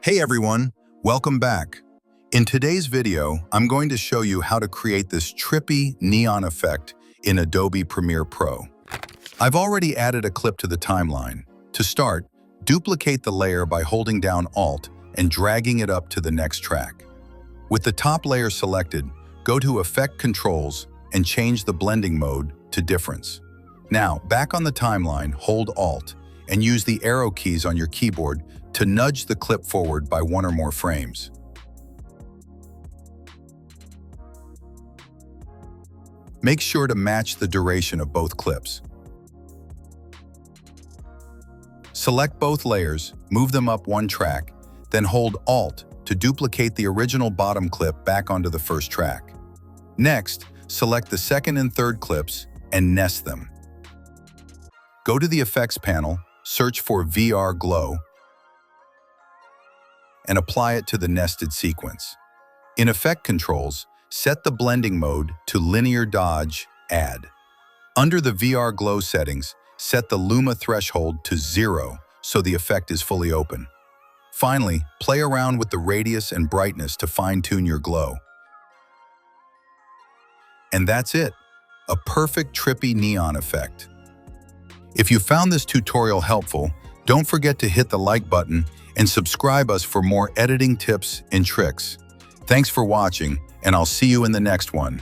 Hey everyone, welcome back. In today's video, I'm going to show you how to create this trippy neon effect in Adobe Premiere Pro. I've already added a clip to the timeline. To start, duplicate the layer by holding down Alt and dragging it up to the next track. With the top layer selected, go to Effect Controls and change the blending mode to Difference. Now, back on the timeline, hold Alt and use the arrow keys on your keyboard to nudge the clip forward by one or more frames. Make sure to match the duration of both clips. Select both layers, move them up one track, then hold Alt to duplicate the original bottom clip back onto the first track. Next, select the second and third clips and nest them. Go to the Effects panel, search for VR Glow, and apply it to the nested sequence. In Effect Controls, set the blending mode to Linear Dodge Add. Under the VR Glow settings, set the Luma threshold to 0 so the effect is fully open. Finally, play around with the radius and brightness to fine-tune your glow. And that's it, a perfect trippy neon effect. If you found this tutorial helpful, don't forget to hit the like button and subscribe us for more editing tips and tricks. Thanks for watching, and I'll see you in the next one.